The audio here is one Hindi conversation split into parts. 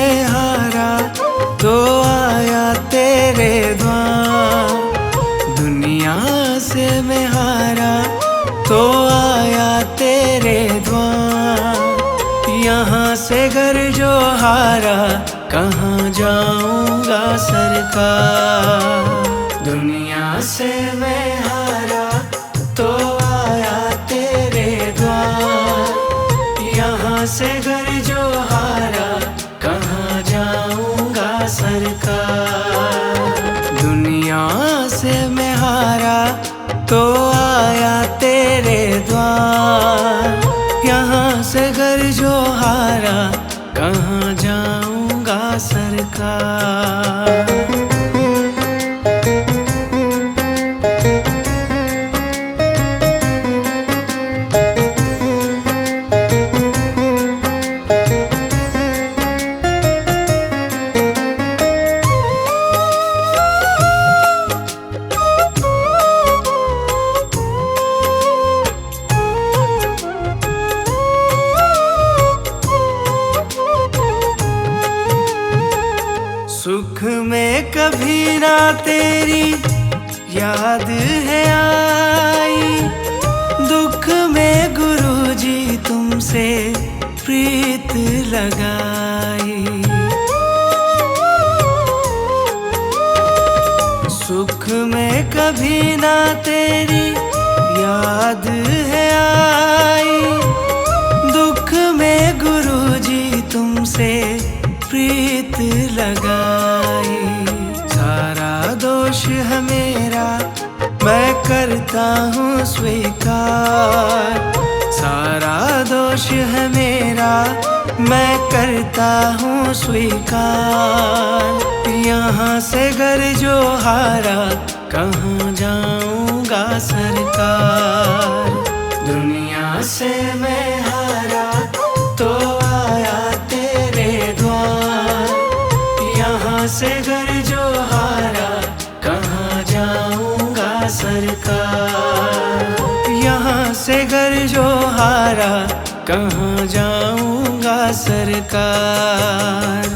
में हारा तो आया तेरे द्वार। दुनिया से मैं हारा तो आया तेरे द्वार। यहाँ से घर जो हारा कहाँ जाऊंगा सरकार। दुनिया से मैं हारा तो आया तेरे द्वार। यहाँ से घर जो हारा कहाँ जाऊंगा सरकार। दुनिया से मैं हारा तो आया तेरे द्वार। यहाँ से घर जो हारा कहाँ जाऊंगा सरकार। सुख में कभी ना तेरी याद है आई। दुख में गुरुजी तुमसे प्रीत लगाई। सुख में कभी ना तेरी याद है आई। दुख में गुरुजी तुमसे प्रीत लगाई। सारा दोष है मेरा मैं करता हूँ स्वीकार। सारा दोष है मेरा मैं करता हूँ स्वीकार। यहाँ से घर जो हारा कहाँ जाऊंगा सरकार। दुनिया से मैं हारा तो आया तेरे द्वार। यहाँ से घर जो हारा कहाँ जाऊंगा सरकार। यहाँ से घर जो हारा कहाँ जाऊंगा सरकार।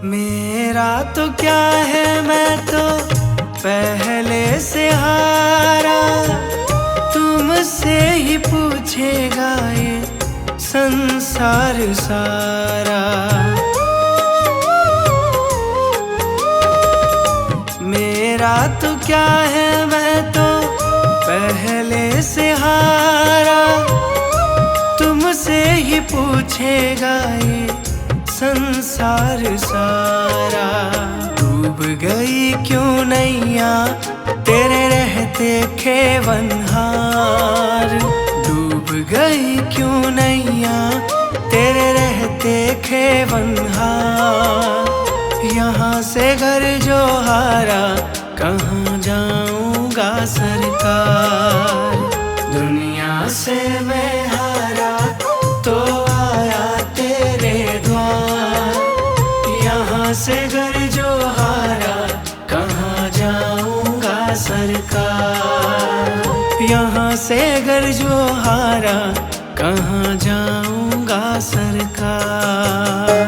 मेरा तो क्या है मैं तो पहले से हारा। तुमसे ही पूछेगा ये संसार सारा। मेरा तो क्या है मैं तो पहले से हारा। तुमसे ही पूछेगा ये संसार सारा। डूब गई क्यों नैया तेरे रहते खेवनहार। डूब गई क्यों नैया तेरे रहते खेवनहार। यहाँ से घर जो हारा कहाँ जाऊंगा सरकार। दुनिया से मैं हारा तो आया तेरे द्वार। यहाँ से घर जो हारा कहाँ जाऊंगा सरकार। यहाँ से घर जो हारा कहाँ जाऊंगा सरकार।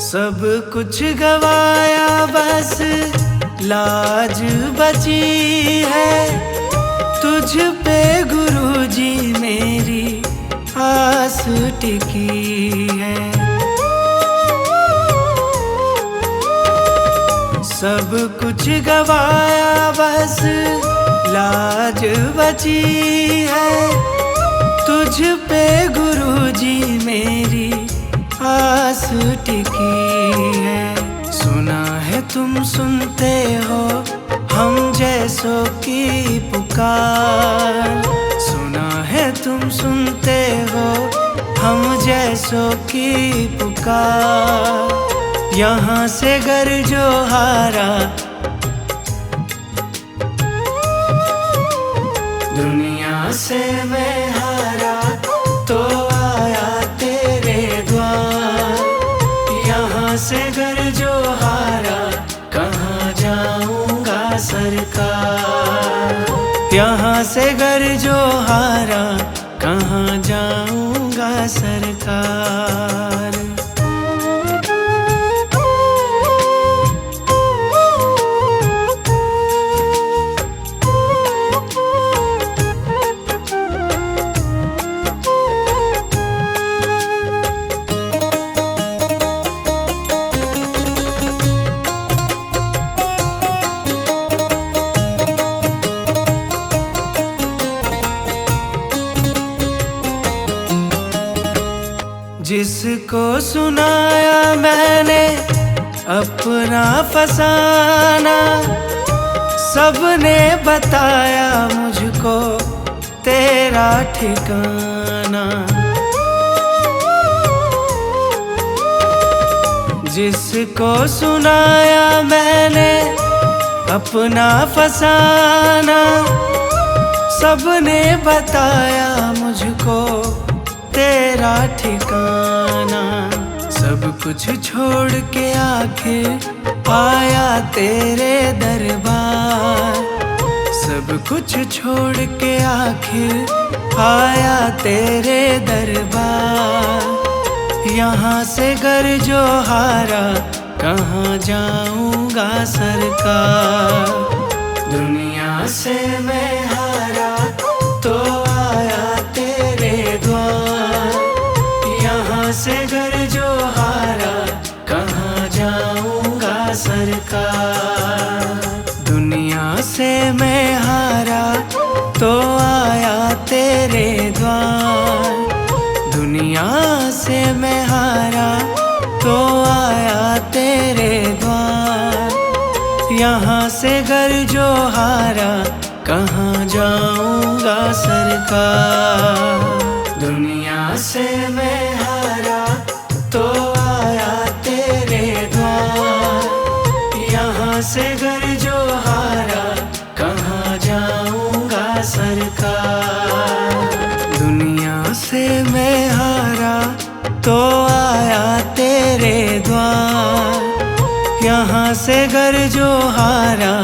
सब कुछ गवाया बस लाज बची है। तुझ पे गुरुजी मेरी आस टिकी है। सब कुछ गवाया बस लाज बची है, तुझ पे गुरुजी मेरी आस टिकी है। सुना है तुम सुनते हो हम जैसों की पुकार, सुना है तुम सुनते हो हम जैसों की पुकार। यहाँ से गर जो हारा दुनिया से मैं हारा तो आया तेरे द्वार। यहाँ से गर जो हारा कहाँ जाऊंगा सरकार। यहाँ से गर जो हारा कहाँ जाऊंगा सरकार। जिसको सुनाया मैंने अपना फसाना, सबने बताया मुझको तेरा ठिकाना। जिसको सुनाया मैंने अपना फसाना, सबने बताया मुझको तेरा ठिकाना। सब कुछ छोड़ के आखिर आया तेरे दरबार, सब कुछ छोड़ के आखिर आया तेरे दरबार। यहाँ से गर जो हारा कहाँ जाऊंगा सरकार। दुनिया से मैं हारा तो आया तेरे द्वार। यहाँ से गर जो हारा कहाँ जाऊंगा सरकार। दुनिया से मैं हारा तो आया तेरे द्वार। दुनिया से मैं हारा तो आया तेरे द्वार। यहाँ से गर जो हारा कहाँ जाऊंगा सरकार। दुनिया से मैं हारा तो आया तेरे द्वार। यहाँ से गर जो हारा कहाँ जाऊंगा सरकार। दुनिया से मैं हारा तो आया तेरे द्वार। यहाँ से गर जो हारा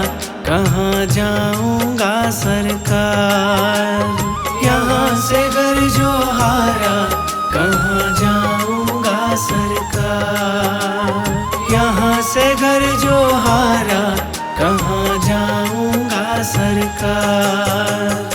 कहाँ जाऊंगा सरकार। यहाँ से गर जो हारा कहाँ जाऊंगा सरकार। यहाँ से गर जो हारा कहाँ जाऊंगा सरकार।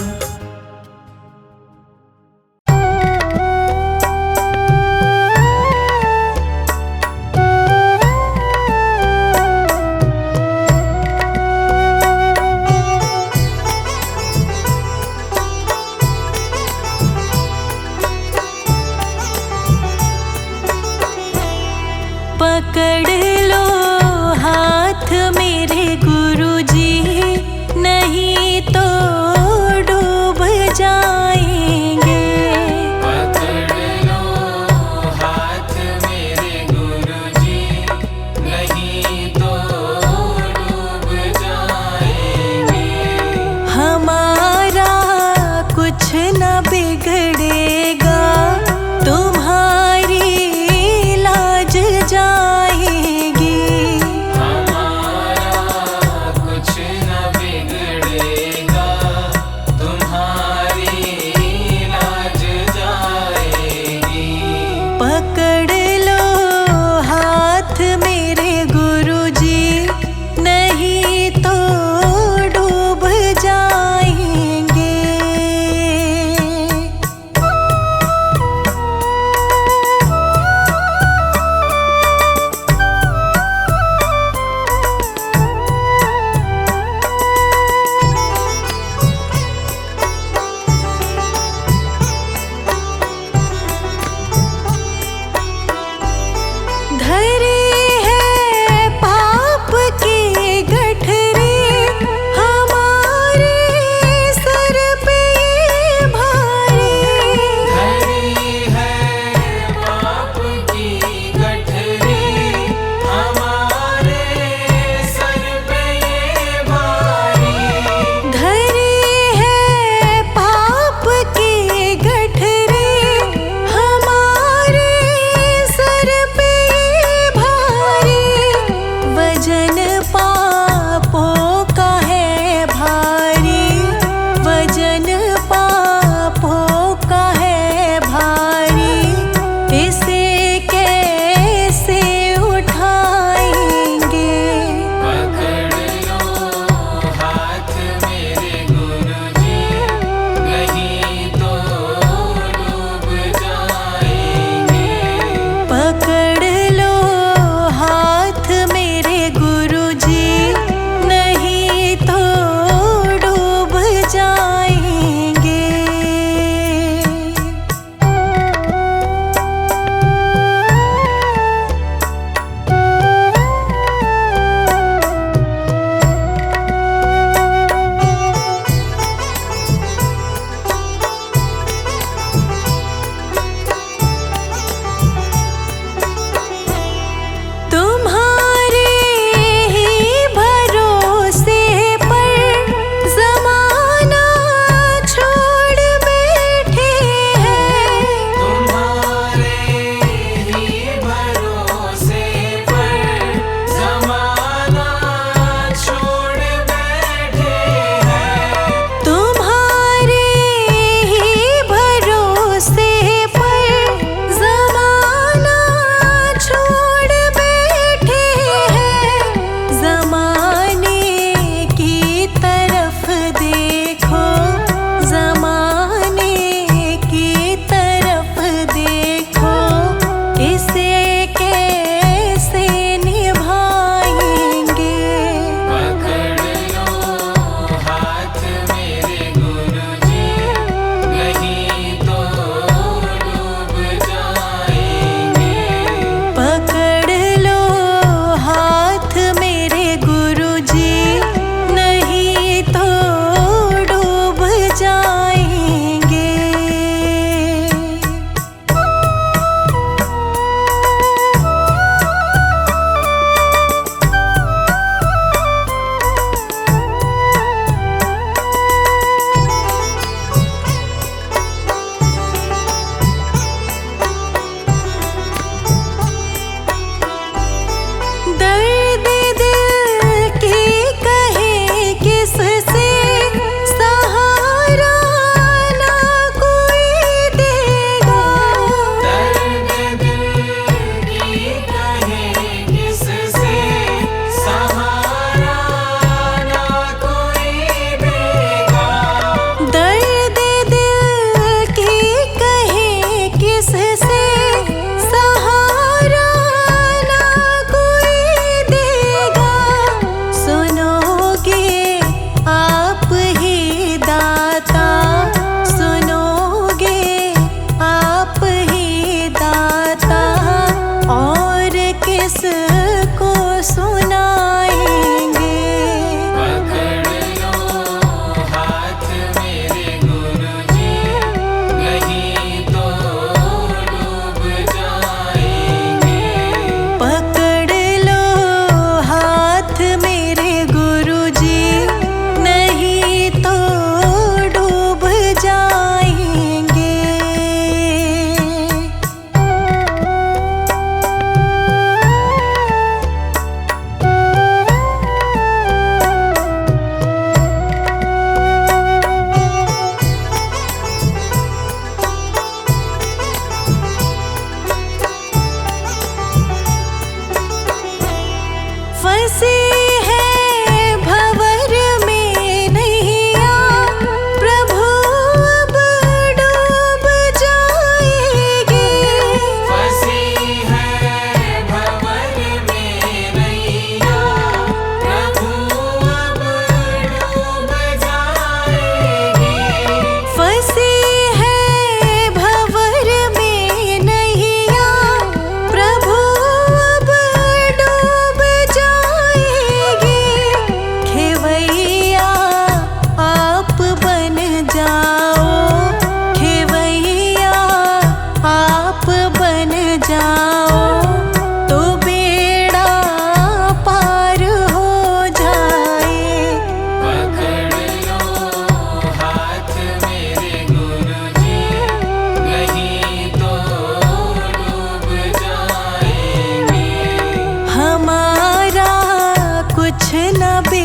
पकड़ लो हाथ मेरे गुरुजी, नहीं तो डूब जाएंगे। पकड़ लो हाथ मेरे गुरुजी, नहीं तो डूब जाएंगे। हमारा कुछ न बिगड़ेगा, तुम्हारी लाज जाएगी। हमारा कुछ न बिगड़ेगा, तुम्हारी लाज जाएगी। पकड़ लो हाथ मेरे गुरुजी, नहीं तो डूब जाएंगे।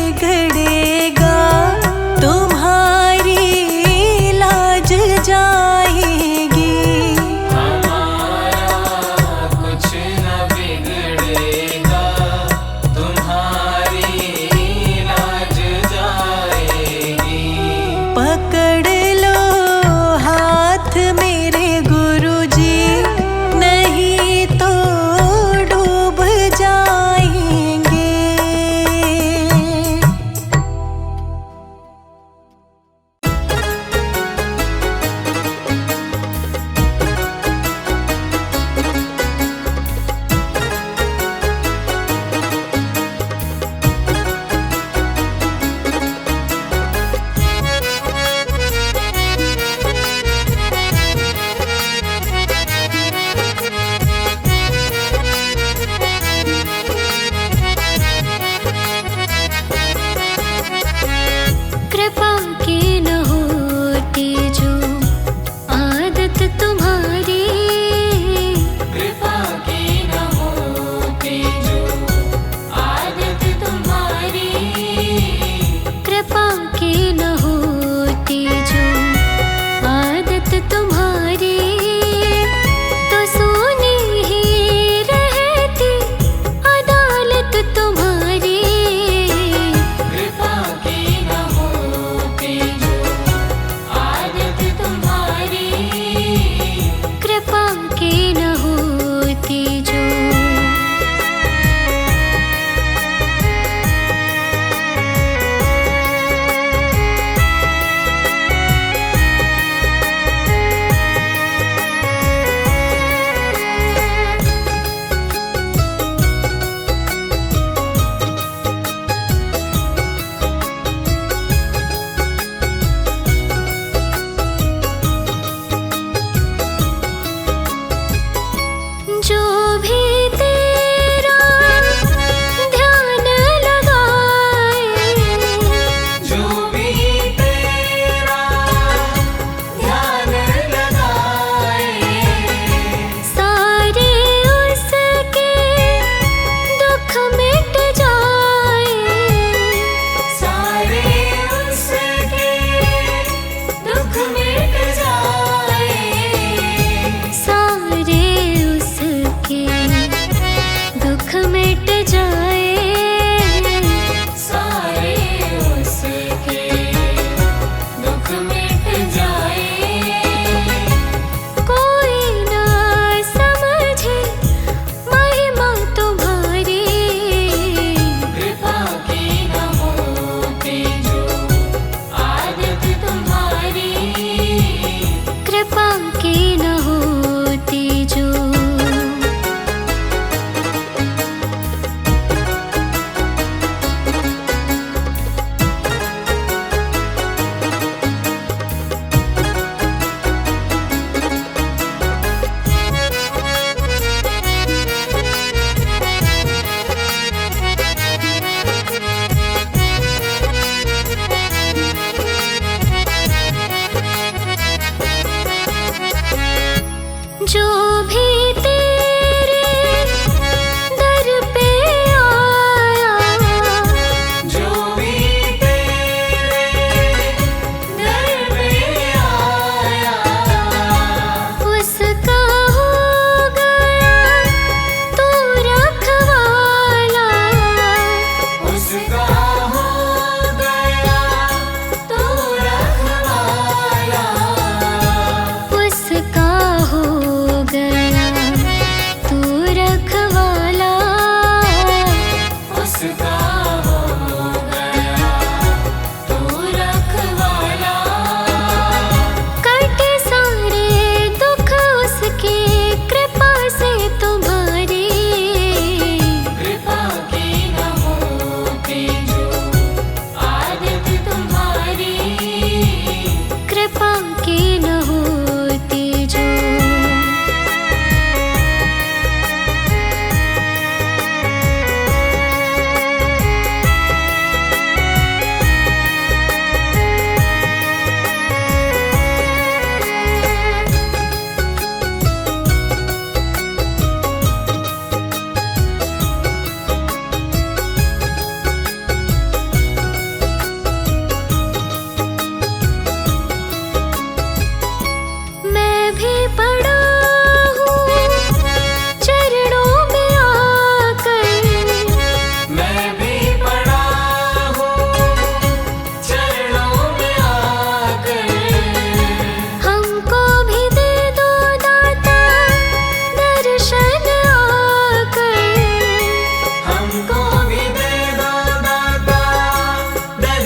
बिगड़ेगा, तुम्हारी लाज जाएगी। हमारा कुछ न बिगड़ेगा, तुम्हारी लाज जाएगी। पकड़ लो हाथ मेरे गुरुजी, नहीं तो डूब जाएंगे।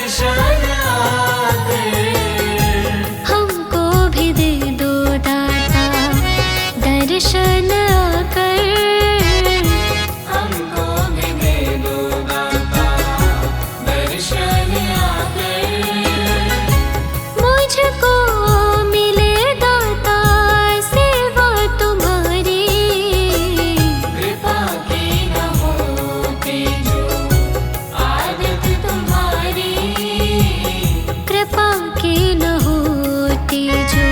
दर्शन आकर हमको भी दे दो दाता दर्शन आकर, हमको भी दे दो दाता दर्शन आकर। मुझको मिले दाता सेवा तुम्हारी, कृपा की न होती जो आदत तुम्हारी, कृपा की न होती जो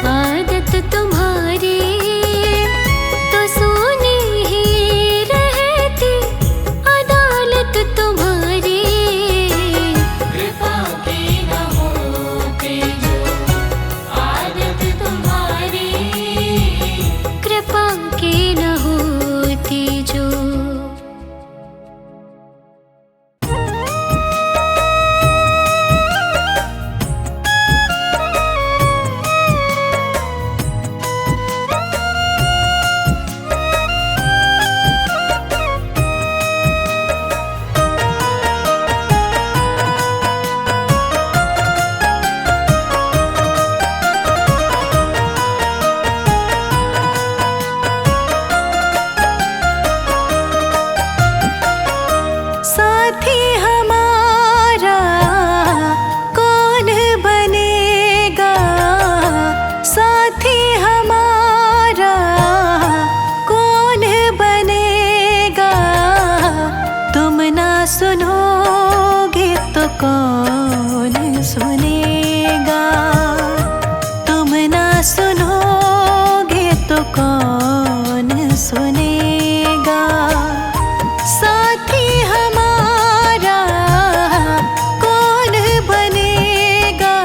आदत तुम्हारी, तो सोनी ही रहती अदालत तुम्हारी, कृपा की न होती जो आदत तुम्हारी, कृपा की न होती जो। साथी हमारा कौन बनेगा, साथी हमारा कौन बनेगा, तुम ना सुनोगे तो कौन सुनेगा, तुम ना सुनोगे तो कौन सुनेगा। साथी हमारा कौन बनेगा,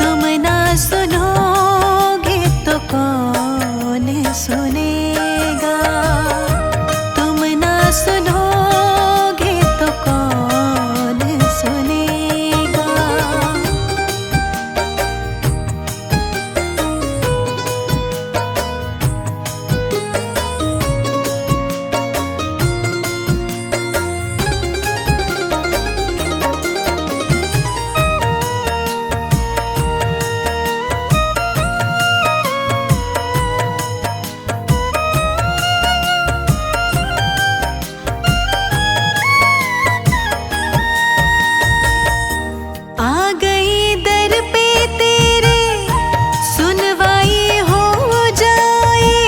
तुम ना सुनोगे तो कौन सुनेगा, तुम ना सुनोगे तो कौन सुनेगा। आ गई दर पे तेरे सुनवाई हो जाए,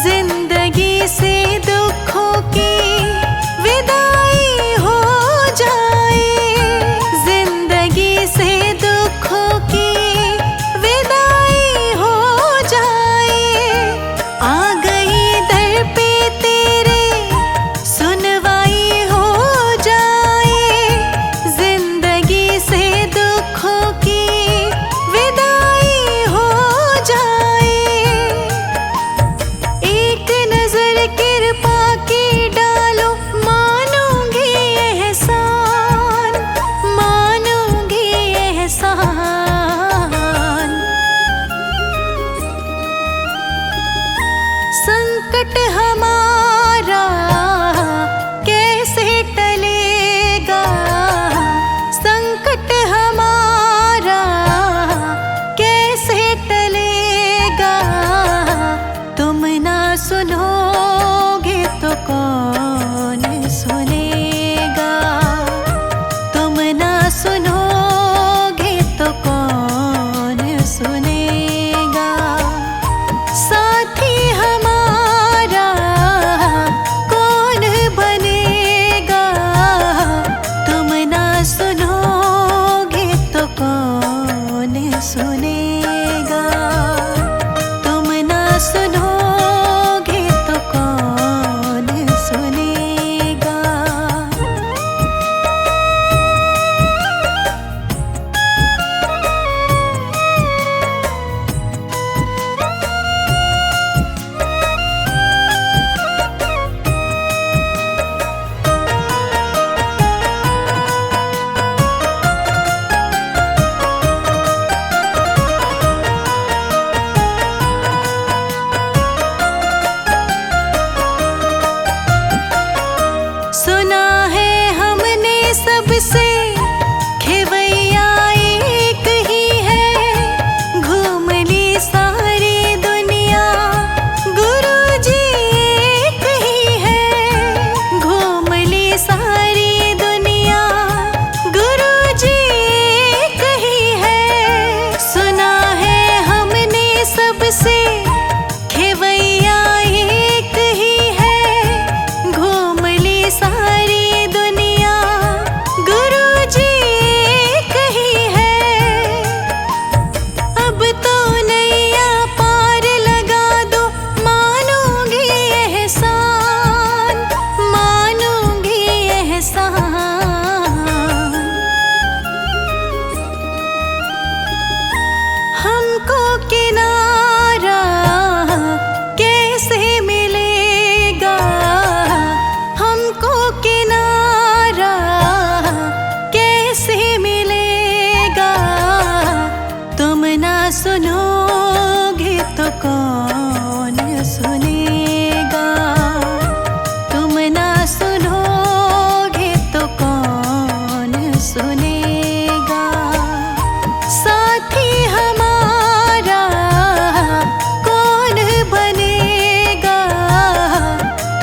जिंदगी से दुखों की विदाई हो जाए, जिंदगी से दुखों की विदाई हो जाए। आ गई दर पे तेरे सुनवाई हो जाए, जिंदगी से दुखों की विदाई हो जाए। एक नजर कृपा की डालो, मानूंगी एहसान, मानूंगी एहसान। संकट हमारा कैसे टलेगा, संकट हमारा कैसे टलेगा, तुम ना सुनोगे तो कौन सुनेगा, तुम ना सुनोगे तो कौन सुनेगा। साथी हमारा कौन बनेगा, तुम ना सुनोगे तो कौन सुनेगा, तुम ना सुनोगे तो कौन सुनेगा। सुनेगा। साथी हमारा कौन बनेगा,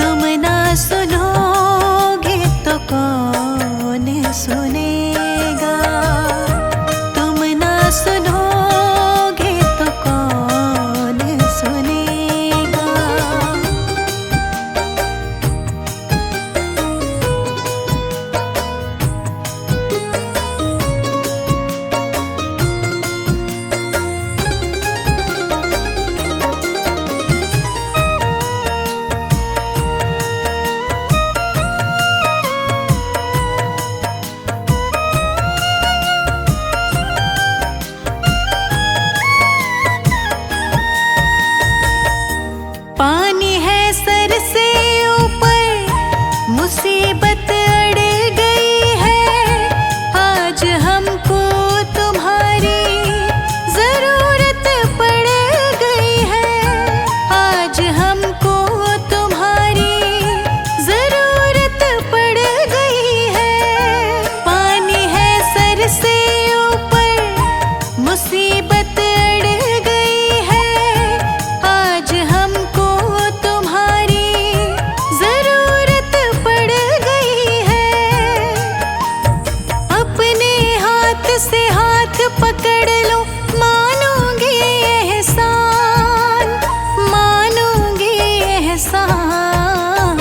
तुम ना सुनोगे तो कौन सुनेगा। तुम ना सुनोगे तो कौन सुनेगा। पानी है सर से ऊपर, मुसीबत अड़ गई है। आज हमको तुम्हारी जरूरत पड़ गई है। आज हमको तुम्हारी जरूरत पड़ गई है। पानी है सर से ऊपर, मुसीबत अड़ गई है। आज हमको तुम्हारी जरूरत पड़ गई है। अपने हाथ से हाथ पकड़ लो, मानोगे एहसान, मानोगे एहसान।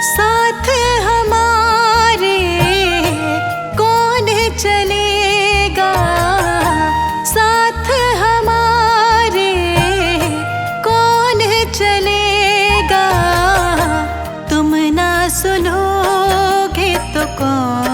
साथ हमारे कौन चलेगा, साथ हमारे कौन चलेगा। तुम ना सुनोगे तो कौन